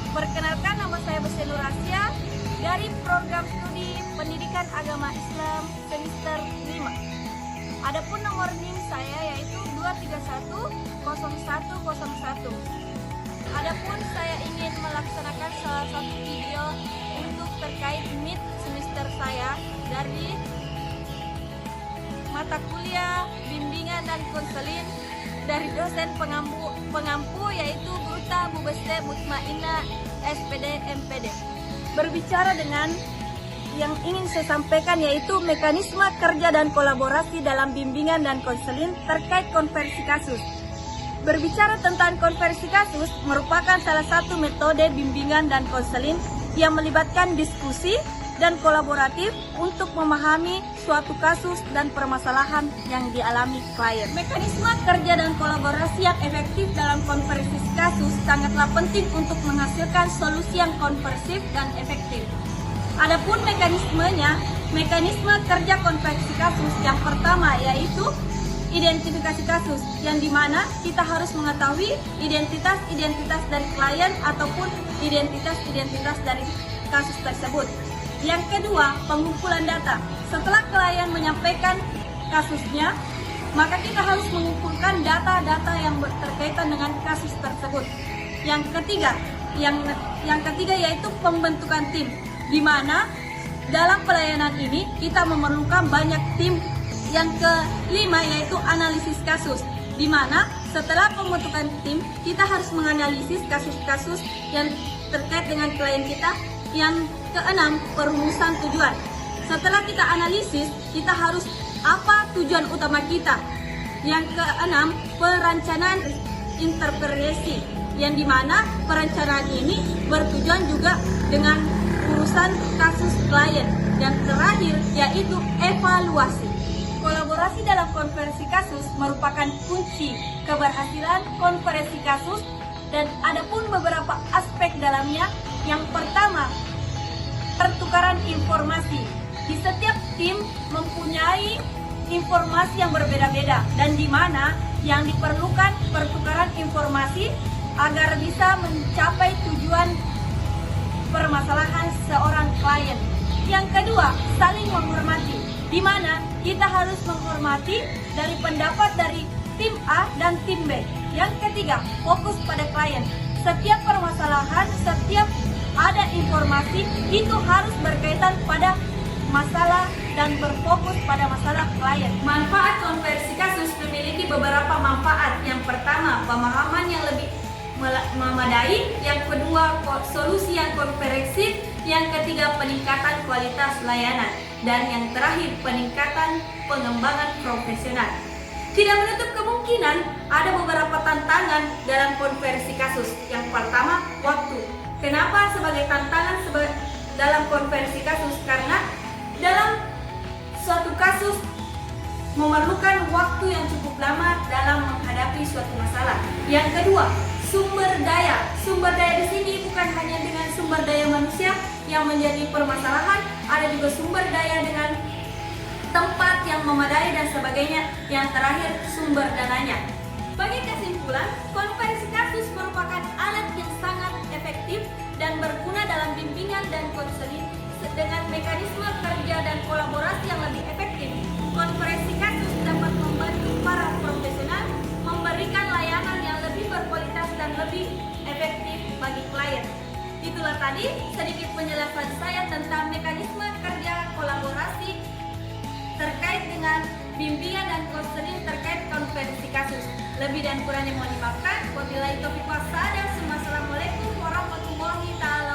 Perkenalkan, nama saya Besya Nurasya dari program studi Pendidikan Agama Islam semester 5. Adapun nomor NIM saya yaitu 2310101. Adapun saya ingin melaksanakan salah satu video untuk terkait MIT semester saya dari mata kuliah bimbingan dan konseling dari dosen pengampu yaitu Gurta Bu Besya Mutmainah SPD MPD. Berbicara dengan yang ingin saya sampaikan yaitu mekanisme kerja dan kolaborasi dalam bimbingan dan konseling terkait konversi kasus. Berbicara tentang konversi kasus merupakan salah satu metode bimbingan dan konseling yang melibatkan diskusi dan kolaboratif untuk memahami suatu kasus dan permasalahan yang dialami klien. Mekanisme kerja dan kolaborasi yang efektif dalam konversi kasus sangatlah penting untuk menghasilkan solusi yang konversif dan efektif. Adapun mekanismenya, mekanisme kerja konversi kasus yang pertama yaitu identifikasi kasus, yang dimana kita harus mengetahui identitas dari klien ataupun identitas dari kasus tersebut. Yang kedua, pengumpulan data. Setelah klien menyampaikan kasusnya, maka kita harus mengumpulkan data-data yang berkaitan dengan kasus tersebut. Yang ketiga yaitu pembentukan tim, di mana dalam pelayanan ini kita memerlukan banyak tim. Yang kelima yaitu analisis kasus, di mana setelah pembentukan tim kita harus menganalisis kasus-kasus yang terkait dengan klien kita. Yang keenam, perumusan tujuan. Setelah kita analisis, kita harus apa tujuan utama kita. Yang keenam, perencanaan intervensi, yang dimana perencanaan ini bertujuan juga dengan urusan kasus klien. Yang terakhir yaitu evaluasi. Kolaborasi dalam konversi kasus merupakan kunci keberhasilan konversi kasus, dan adapun beberapa aspek dalamnya. Yang pertama, pertukaran informasi. Di setiap tim mempunyai informasi yang berbeda-beda, dan di mana yang diperlukan pertukaran informasi agar bisa mencapai tujuan permasalahan seorang klien. Yang kedua, saling menghormati, di mana kita harus menghormati dari pendapat dari tim A dan tim B. Yang ketiga, fokus pada klien. Setiap permasalahan, setiap ada informasi itu harus berkaitan pada masalah dan berfokus pada masalah klien. Manfaat konversi kasus memiliki beberapa manfaat. Yang pertama, pemahaman yang lebih memadai. Yang kedua, solusi yang komprehensif. Yang ketiga, peningkatan kualitas layanan. Dan yang terakhir, peningkatan pengembangan profesional. Tidak menutup kemungkinan ada beberapa tantangan dalam konversi kasus. Yang pertama, waktu. Kenapa sebagai tantangan dalam konversi kasus? Karena dalam suatu kasus memerlukan waktu yang cukup lama dalam menghadapi suatu masalah. Yang kedua, sumber daya. Sumber daya di sini bukan hanya dengan sumber daya manusia yang menjadi permasalahan, ada juga sumber daya dengan tempat yang memadai dan sebagainya. Yang terakhir, sumber dananya. Bagi kesimpulan, konversi kasus merupakan alat yang sangat efektif dan berguna dalam bimbingan dan konseling dengan mekanisme kerja dan kolaborasi yang lebih efektif. Konversi kasus dapat membantu para profesional memberikan layanan yang lebih berkualitas dan lebih efektif bagi klien. Itulah tadi sedikit penjelasan saya tentang mekanisme kerja kolaborasi terkait dengan bimbingan dan konseling terkait konversi kasus. Lebih dan kurangnya mohon dimaafkan. Wabillahi taufiq wal hidayah. Wassalamualaikum warahmatullahi taala